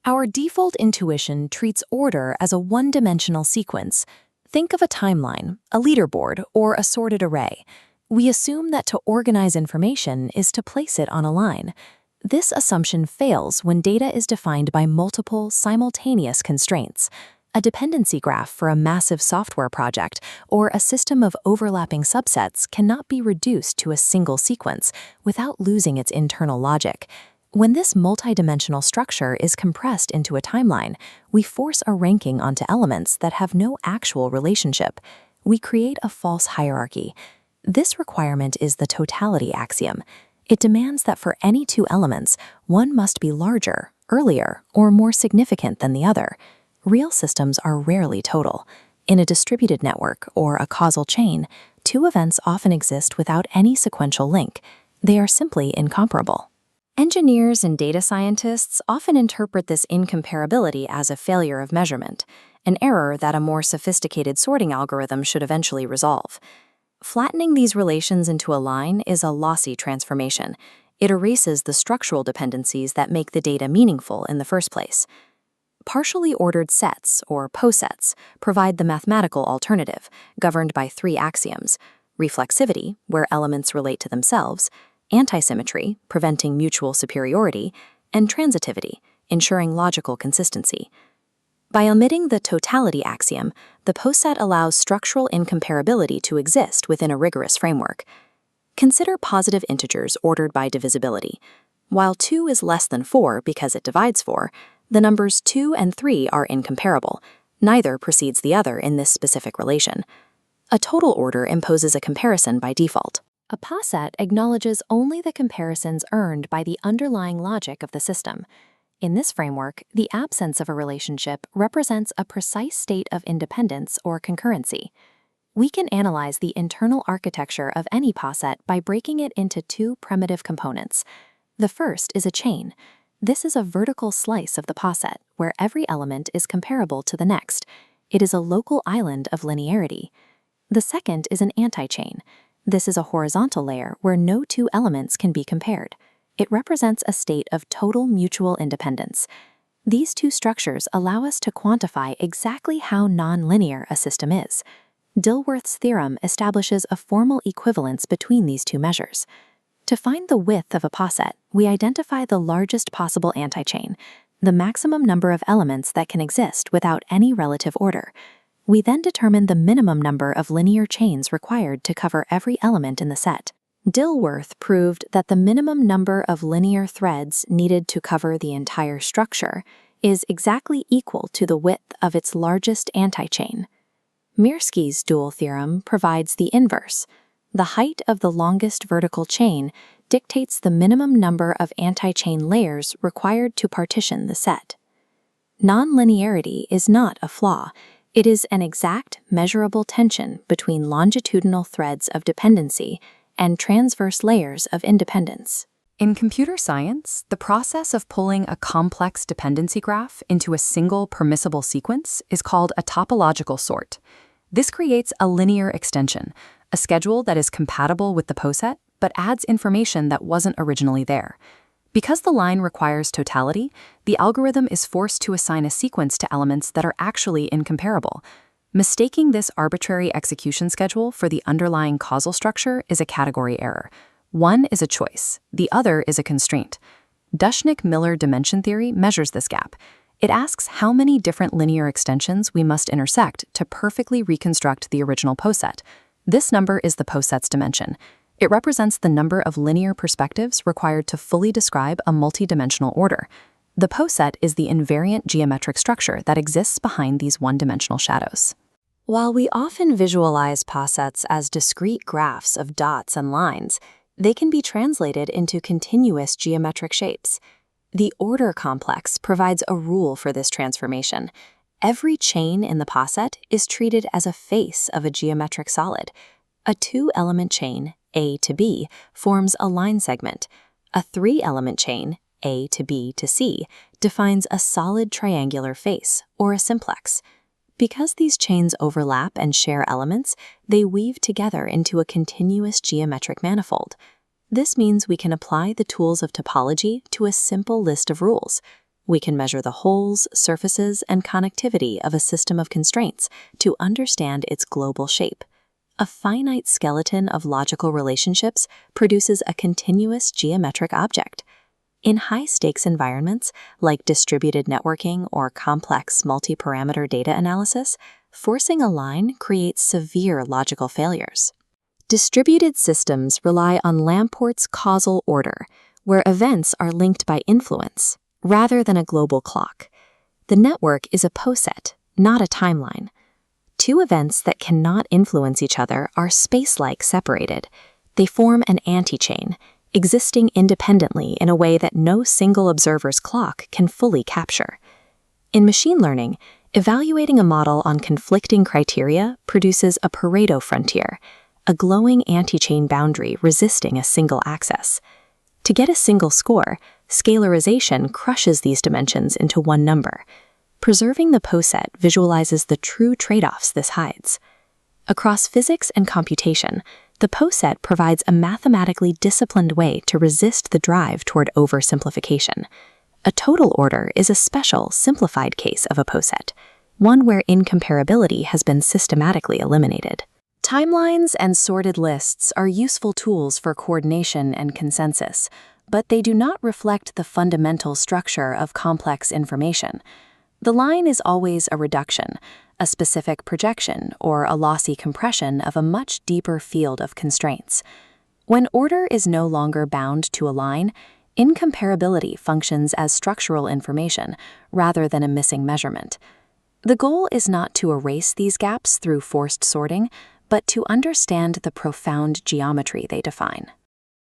Our default intuition treats order as a one-dimensional sequence. Think of a timeline, a leaderboard, or a sorted array. We assume that to organize information is to place it on a line. This assumption fails when data is defined by multiple, simultaneous constraints. A dependency graph for a massive software project or a system of overlapping subsets cannot be reduced to a single sequence without losing its internal logic. When this multidimensional structure is compressed into a timeline, we force a ranking onto elements that have no actual relationship. We create a false hierarchy. This requirement is the totality axiom. It demands that for any two elements, one must be larger, earlier, or more significant than the other. Real systems are rarely total. In a distributed network or a causal chain, two events often exist without any sequential link. They are simply incomparable. Engineers and data scientists often interpret this incomparability as a failure of measurement, an error that a more sophisticated sorting algorithm should eventually resolve. Flattening these relations into a line is a lossy transformation. It erases the structural dependencies that make the data meaningful in the first place. Partially ordered sets, or Posets, provide the mathematical alternative, governed by three axioms: reflexivity, where elements relate to themselves; anti-symmetry, preventing mutual superiority; and transitivity, ensuring logical consistency. By omitting the totality axiom, the Poset allows structural incomparability to exist within a rigorous framework. Consider positive integers ordered by divisibility. While 2 is less than 4 because it divides 4, the numbers 2 and 3 are incomparable. Neither precedes the other in this specific relation. A total order imposes a comparison by default. A Poset acknowledges only the comparisons earned by the underlying logic of the system. In this framework, the absence of a relationship represents a precise state of independence or concurrency. We can analyze the internal architecture of any Poset by breaking it into two primitive components. The first is a chain. This is a vertical slice of the Poset, where every element is comparable to the next. It is a local island of linearity. The second is an anti-chain. This is a horizontal layer where no two elements can be compared. It represents a state of total mutual independence. These two structures allow us to quantify exactly how nonlinear a system is. Dilworth's theorem establishes a formal equivalence between these two measures. To find the width of a Poset, we identify the largest possible antichain, the maximum number of elements that can exist without any relative order. We then determine the minimum number of linear chains required to cover every element in the set. Dilworth proved that the minimum number of linear threads needed to cover the entire structure is exactly equal to the width of its largest antichain. Mirsky's dual theorem provides the inverse. The height of the longest vertical chain dictates the minimum number of antichain layers required to partition the set. Non-linearity is not a flaw. It is an exact, measurable tension between longitudinal threads of dependency and transverse layers of independence. In computer science, the process of pulling a complex dependency graph into a single permissible sequence is called a topological sort. This creates a linear extension, a schedule that is compatible with the Poset, but adds information that wasn't originally there. Because the line requires totality, the algorithm is forced to assign a sequence to elements that are actually incomparable. Mistaking this arbitrary execution schedule for the underlying causal structure is a category error. One is a choice, the other is a constraint. Dushnik-Miller dimension theory measures this gap. It asks how many different linear extensions we must intersect to perfectly reconstruct the original Poset. This number is the Poset's dimension. It represents the number of linear perspectives required to fully describe a multidimensional order. The Poset is the invariant geometric structure that exists behind these one-dimensional shadows. While we often visualize Posets as discrete graphs of dots and lines, they can be translated into continuous geometric shapes. The order complex provides a rule for this transformation. Every chain in the Poset is treated as a face of a geometric solid. A two-element chain, A to B, forms a line segment. A three-element chain, A to B to C, defines a solid triangular face, or a simplex. Because these chains overlap and share elements, they weave together into a continuous geometric manifold. This means we can apply the tools of topology to a simple list of rules. We can measure the holes, surfaces, and connectivity of a system of constraints to understand its global shape. A finite skeleton of logical relationships produces a continuous geometric object. In high-stakes environments, like distributed networking or complex multi-parameter data analysis, forcing a line creates severe logical failures. Distributed systems rely on Lamport's causal order, where events are linked by influence, rather than a global clock. The network is a poset, not a timeline. Two events that cannot influence each other are space-like separated. They form an anti-chain, existing independently in a way that no single observer's clock can fully capture. In machine learning, evaluating a model on conflicting criteria produces a Pareto frontier, a glowing anti-chain boundary resisting a single access. To get a single score, scalarization crushes these dimensions into one number. Preserving the poset visualizes the true trade-offs this hides. Across physics and computation, the poset provides a mathematically disciplined way to resist the drive toward oversimplification. A total order is a special, simplified case of a poset, one where incomparability has been systematically eliminated. Timelines and sorted lists are useful tools for coordination and consensus, but they do not reflect the fundamental structure of complex information. The line is always a reduction, a specific projection, or a lossy compression of a much deeper field of constraints. When order is no longer bound to a line, incomparability functions as structural information rather than a missing measurement. The goal is not to erase these gaps through forced sorting, but to understand the profound geometry they define.